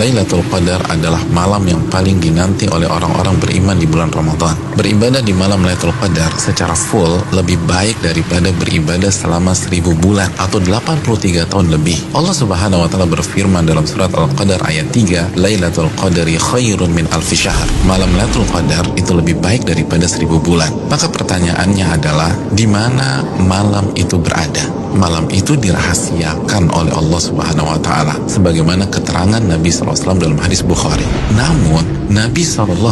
Lailatul Qadar adalah malam yang paling dinanti oleh orang-orang beriman di bulan Ramadan. Beribadah di malam Lailatul Qadar secara full lebih baik daripada beribadah selama 1000 bulan atau 83 tahun lebih. Allah Subhanahu wa taala berfirman dalam surat Al-Qadar ayat 3, Lailatul Qadari khairun min alfi syahr. Malam Lailatul Qadar itu lebih baik daripada 1000 bulan. Maka pertanyaannya adalah, di mana malam itu berada? Malam itu dirahasiakan oleh Allah Subhanahu wa taala sebagaimana keterangan Nabi SAW dalam hadis Bukhari. Namun Nabi SAW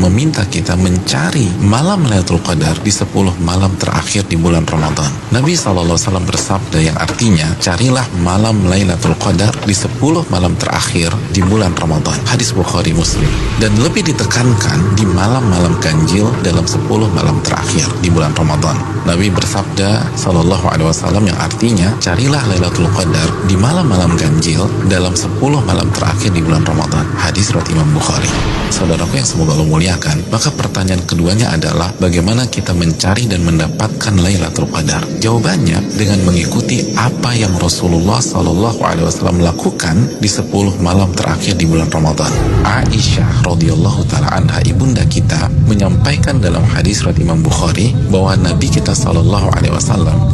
meminta kita mencari malam Lailatul Qadar di 10 malam terakhir di bulan Ramadan. Nabi SAW bersabda yang artinya, carilah malam Lailatul Qadar di 10 malam terakhir di bulan Ramadan. Hadis Bukhari Muslim. Dan lebih ditekankan di malam-malam ganjil dalam 10 malam terakhir di bulan Ramadan. Nabi bersabda SAW yang artinya, carilah Lailatul Qadar di malam-malam ganjil dalam 10 malam terakhir di bulan Ramadan. Hadis riwayat Imam Bukhari. Saudaraku yang semoga Allah muliakan, maka pertanyaan keduanya adalah bagaimana kita mencari dan mendapatkan Lailatul Qadar? Jawabannya dengan mengikuti apa yang Rasulullah SAW lakukan di 10 malam terakhir di bulan Ramadan. Aisyah radhiyallahu taala anha, ibunda kita, menyampaikan dalam hadis riwayat Imam Bukhari bahwa Nabi kita SAW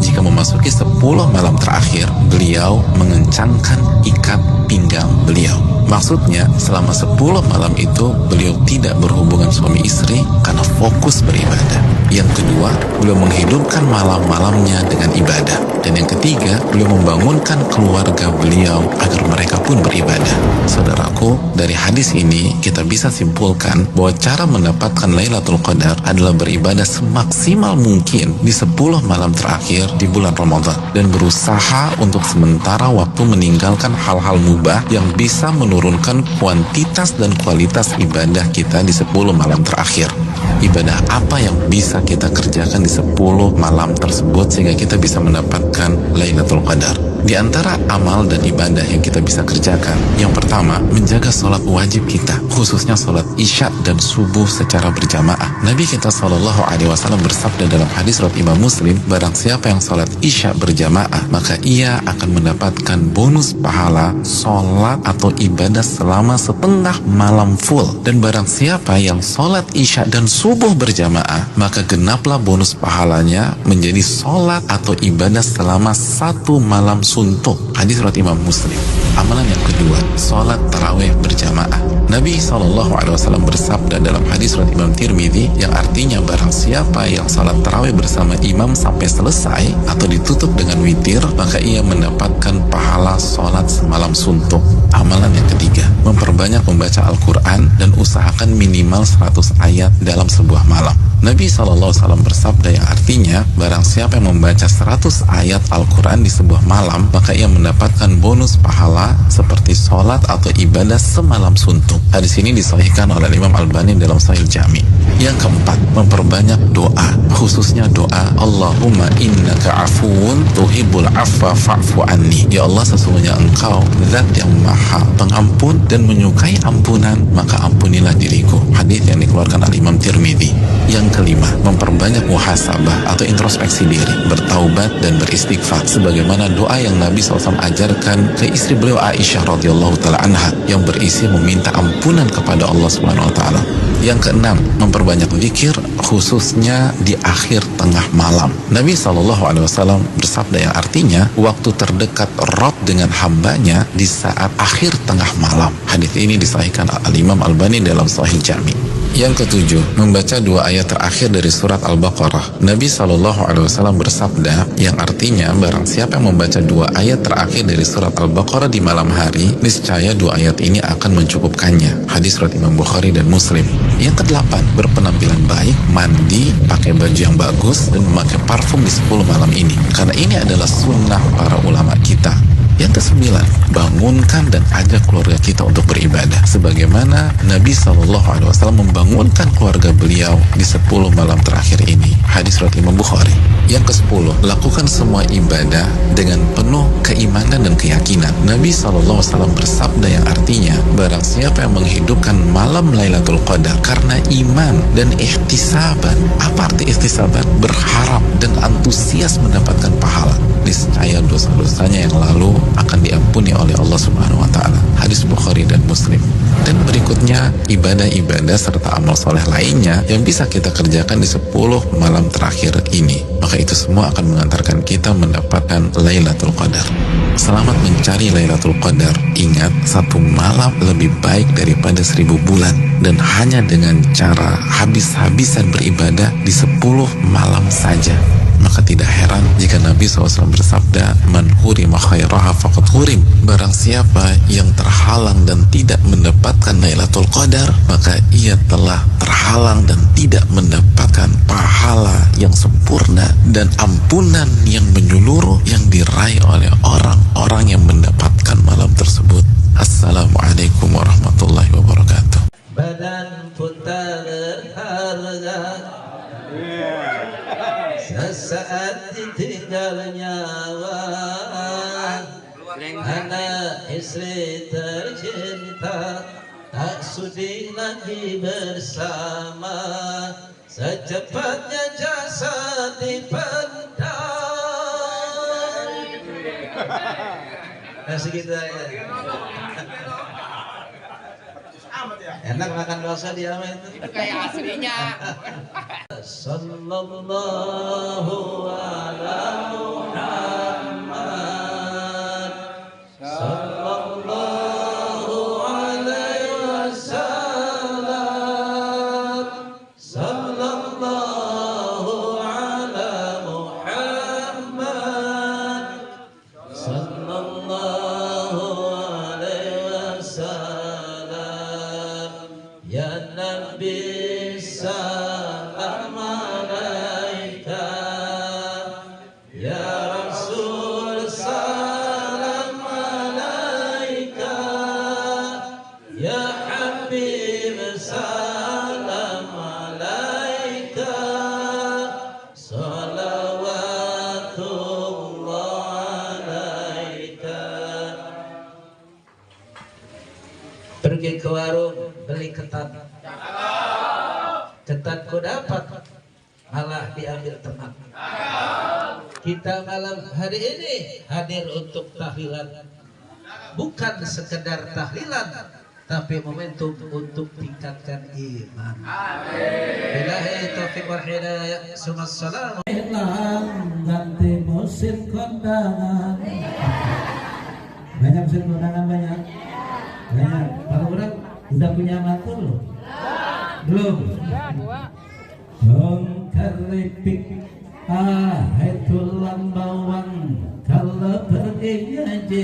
jika memasuki 10 malam terakhir, beliau mengencangkan ikat pinggang beliau. Maksudnya selama 10 malam itu beliau tidak berhubungan suami istri karena fokus beribadah. Yang kedua, beliau menghidupkan malam-malamnya dengan ibadah. Dan yang ketiga, beliau membangunkan keluarga beliau agar mereka pun beribadah. Saudaraku, dari hadis ini kita bisa simpulkan bahwa cara mendapatkan Lailatul Qadar adalah beribadah semaksimal mungkin di 10 malam terakhir di bulan Ramadan dan berusaha untuk sementara waktu meninggalkan hal-hal mubah yang bisa menurunkan kuantitas dan kualitas ibadah kita di 10 malam terakhir. Ibadah apa yang bisa kita kerjakan di 10 malam tersebut sehingga kita bisa mendapatkan Lailatul Qadar? Di antara amal dan ibadah yang kita bisa kerjakan, yang pertama, menjaga sholat wajib kita, khususnya sholat isya dan subuh secara berjamaah. Nabi kita SAW bersabda dalam hadis riwayat Imam Muslim, barang siapa yang sholat isya berjamaah, maka ia akan mendapatkan bonus pahala sholat atau ibadah selama setengah malam full. Dan barang siapa yang sholat isya dan subuh berjamaah, maka genaplah bonus pahalanya menjadi sholat atau ibadah selama 1 malam suntuk. Hadis riwayat Imam Muslim. Amalan yang kedua, sholat tarawih berjamaah. Nabi SAW bersabda dalam hadis riwayat Imam Tirmidzi yang artinya barang siapa yang sholat tarawih bersama imam sampai selesai atau ditutup dengan witir, maka ia mendapatkan pahala sholat semalam suntuk. Amalan yang ketiga, memperbanyak membaca Al-Quran dan usahakan minimal 100 ayat dalam sebuah malam. Nabi SAW bersabda yang artinya barang siapa yang membaca 100 ayat Al-Quran di sebuah malam, maka ia mendapatkan bonus pahala seperti sholat atau ibadah semalam suntuk. Hadis ini disahihkan oleh Imam Albani dalam Sahih Jami. Yang keempat, memperbanyak doa, khususnya doa Allahumma innaka afuun tuhibbul afwa fa'fu anni. Ya Allah, sesungguhnya engkau zat yang maha pengampun dan menyukai ampunan, maka ampunilah diriku. Hadis yang dikeluarkan oleh Imam Tirmidzi. Yang kelima, memperbanyak muhasabah atau introspeksi diri, bertaubat dan beristighfar sebagaimana doa yang Nabi SAW ajarkan ke istri beliau Aisyah radhiyallahu taala anha yang berisi meminta ampunan kepada Allah Subhanahu wa taala. Yang keenam, memperbanyak zikir khususnya di akhir tengah malam. Nabi SAW bersabda yang artinya waktu terdekat Rabb dengan hambanya di saat akhir tengah malam. Hadis ini disahihkan oleh Imam Albani dalam Sahih Jami. Yang ketujuh, membaca 2 ayat terakhir dari surat Al-Baqarah. Nabi SAW bersabda yang artinya barang siapa yang membaca 2 ayat terakhir dari surat Al-Baqarah di malam hari, niscaya 2 ayat ini akan mencukupkannya. Hadis riwayat Imam Bukhari dan Muslim. Yang kedelapan, berpenampilan baik, mandi, pakai baju yang bagus dan memakai parfum di 10 malam ini, karena ini adalah sunnah para ulama kita. Yang kesembilan, bangunkan dan ajak keluarga kita untuk beribadah sebagaimana Nabi SAW membangunkan keluarga beliau di 10 malam terakhir ini. Hadis riwayat Imam Bukhari. Yang ke-10, lakukan semua ibadah dengan penuh keimanan dan keyakinan. Nabi SAW bersabda yang artinya barang siapa yang menghidupkan malam Lailatul Qadar karena iman dan ihtisaban. Apa arti ihtisaban? Berharap dan antusias mendapatkan pahala. Niscaya dosa-dosanya yang lalu akan diampuni oleh Allah Subhanahu wa taala. Hadis Bukhari dan Muslim. Dan berikutnya ibadah-ibadah serta amal soleh lainnya yang bisa kita kerjakan di 10 malam terakhir ini. Maka itu semua akan mengantarkan kita mendapatkan Lailatul Qadar. Selamat mencari Lailatul Qadar. Ingat, 1 malam lebih baik daripada 1000 bulan. Dan hanya dengan cara habis-habisan beribadah di 10 malam saja. Maka tidak heran jika Nabi SAW bersabda, man hurima khairaha faqad hurim. Barang siapa yang terhalang dan tidak mendapatkan Lailatul Qadar, maka ia telah terhalang dan tidak mendapatkan pahala yang sempurna dan ampunan yang menyeluruh yang diraih oleh orang-orang yang mendapatkan malam tersebut. Assalamualaikum warahmatullahi wabarakatuh. Badan pun tak berharga, sesaat ditinggal nyawa. Anak istri tercinta tak sudi lagi bersama, secepatnya jasad dipendam. Nah segitu aja. Enak makan bakso di Ama itu kayak aslinya. Sallallahu ala Muhammad, sallallahu alaihi wasallam, sallallahu ala Muhammad, sallallahu alaihi wasallam. Ya Nabi salam alaika, ya Rasul salam alaika, ya Habib salam alaika, salawatullah alaika. Pergi ke warung beli ketan, ketanku dapat malah diambil teman. Kita malam hari ini hadir untuk tahlilan, bukan sekedar tahlilan, tapi momentum untuk tingkatkan iman. Billahi taufiq wal hidayah. Assalamualaikum. Ganti musim kondangan. Banyak musim kondangan, banyak. Kalau orang udah punya mantu belum? Belum. Dong keripik itu lambauan, kalau pergi ngaji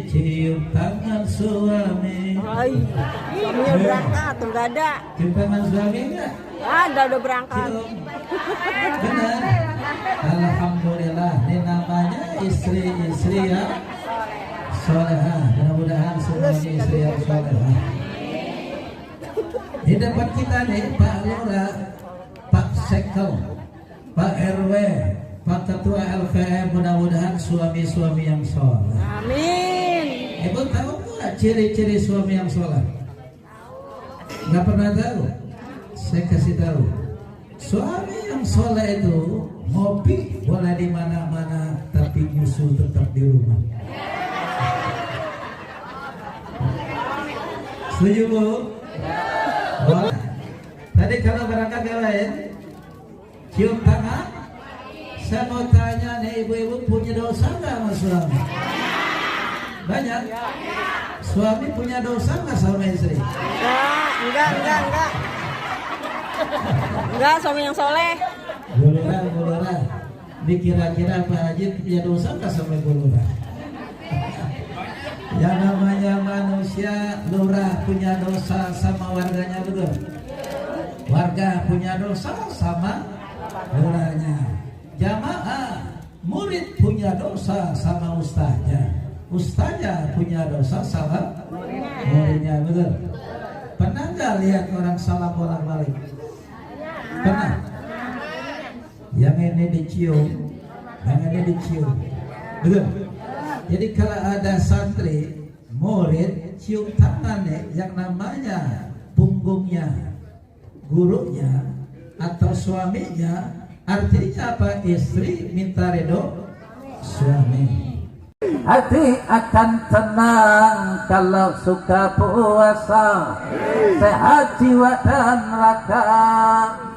cium tangan suami. Suaminya berangkat tuh gak ada. Cium tangan suami enggak? Ada udah berangkat. Benar. Alhamdulillah, ini namanya istri-istri yang solehah. Mudah-mudahan semuanya istri yang solehah. Di depan kita nih Pak Lurah, Pak Sekel, Pak RW, Pak Ketua LVM, mudah-mudahan suami-suami yang soleh. Amin. Ibu tahu nggak ciri-ciri suami yang soleh? Nggak pernah tahu? Saya kasih tahu. Suami yang soleh itu ngopi boleh di mana-mana, tapi nyusul tetap di rumah. Setuju Bu? Oh. Tadi kalau berangkat yang lain cium tangan. Saya mau tanya nih, ibu-ibu punya dosa nggak sama suami? Banyak. Suami punya dosa nggak sama istri? Enggak. Enggak, suami yang soleh. Bulurah. Dikira-kira Pak Haji punya dosa nggak sama bulurah? Yang namanya manusia, lurah punya dosa sama warganya, betul? Warga punya dosa sama lurahnya. Jamaah, murid punya dosa sama ustaznya. Ustaznya punya dosa sama muridnya, betul? Pernah nggak lihat orang salam bolak-balik? Pernah? Yang ini dicium, yang ini dicium, betul? Jadi kalau ada santri, murid cium tangannya yang namanya punggungnya gurunya atau suaminya, artinya apa? Istri minta ridho suami. Hati akan tenang kalau suka puasa, sehat jiwa dan raga.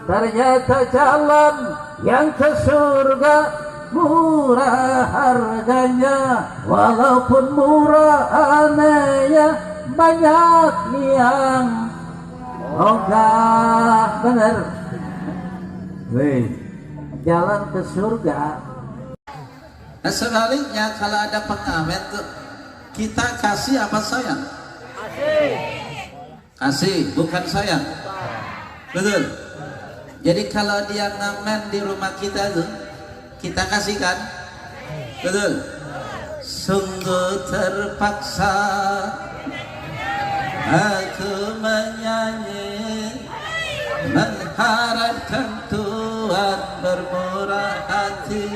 Ternyata jalan yang ke surga murah harganya, walaupun murah anehnya banyak yang ogah. Bener. Wih, jalan ke surga. Nah, sebaliknya kalau ada pengamen tuh, kita kasih apa sayang? Kasih, bukan sayang. Betul. Jadi kalau dia ngamen di rumah kita tuh, kita kasihkan. Betul. Sungguh terpaksa aku menyanyi, mengharapkan Tuhan bermurah hati.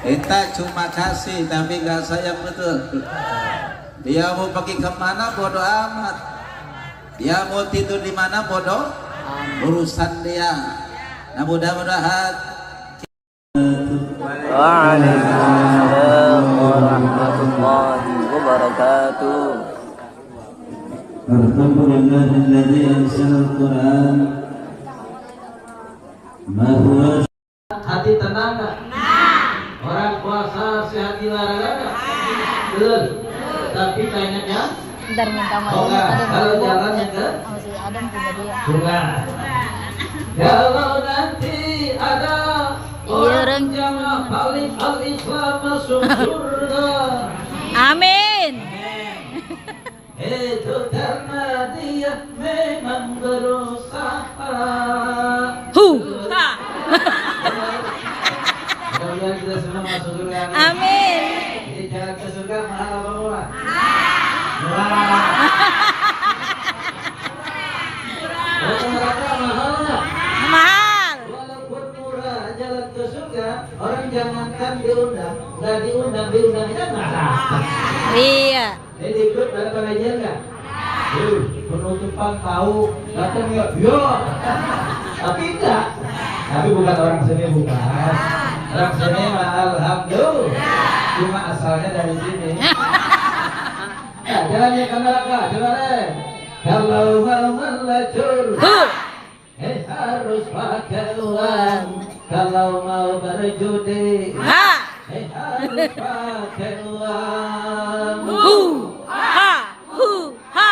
Kita cuma kasih tapi gak sayang, betul. Dia mau pergi kemana bodoh amat, dia mau tidur di mana bodoh urusan dia. Nah, mudah-mudahan Waalaikumsalam warahmatullahi wabarakatuh. Alhamdulillahilladzi anzala al-Qur'an ma huwa. Hati tenang gak? Orang puasa sehat olahraga gak? Betul. Tapi kayaknya ya? Ntar minta maaf. Oh enggak, kalau jalannya ke? Oh, si Adam punya dia. Bukan. Kalau nanti ada orang yang paling al-Islam masuk surga, Amin. itu karena dia memang berusaha. Ha. Mudah-mudahan kita semua masuk surga. Amin. Jadi jalan ke surga mahal apa murah? Murah. Kalau neraka mahal nggak? Mahal. Walaupun murah jalan ke surga, orang jangankan diundang, nggak diundang aja marah. Iya. Jadi ikut ada pengajian nggak? Penutupan tahu datang nggak? Yo. Tapi enggak. Tapi bukan orang sini, bukan. Orang sini mah alhamdulillah. Cuma asalnya dari sini. Nah, jalannya ke neraka, coba deh. Kalau mau melacur, harus pakai uang. Kalau mau berjudi, Ha. harus pakai uang. Ha. Ha.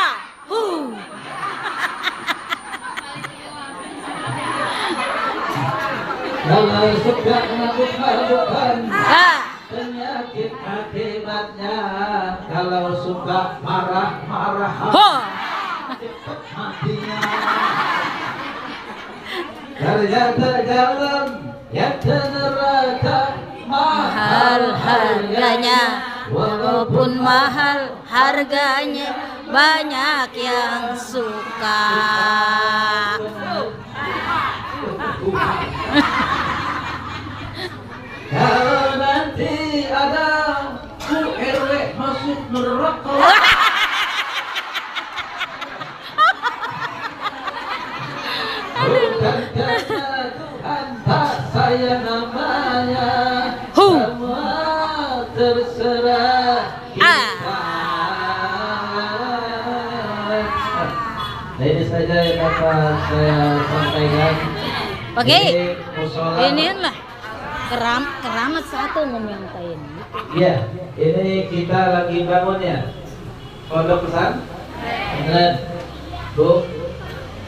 Kalau suka mabuk-mabukan, Ha. penyakit akibatnya. Kalau suka marah-marah, Ho. cepat matinya. Ternyata jalan yang ke neraka Mahal harganya, walaupun mahal harganya, banyak yang suka. Kalau nanti ada RW masuk neraka, bukan karena Tuhan tak sayang namanya. Semua terserah kita. Nah, ini saja yang dapat saya sampaikan. Oke. Ini musola. Inilah keramat satu ngomentain. Iya, ini kita lagi bangun ya. Pondok pesan. Ingat, Bu.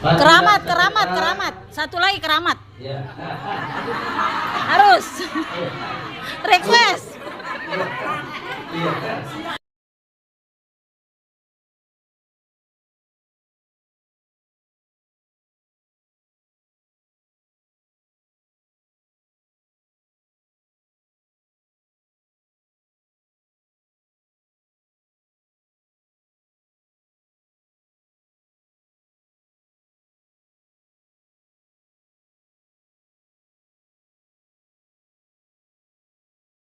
Keramat. Satu lagi keramat. Ya. Harus. Request. Iya.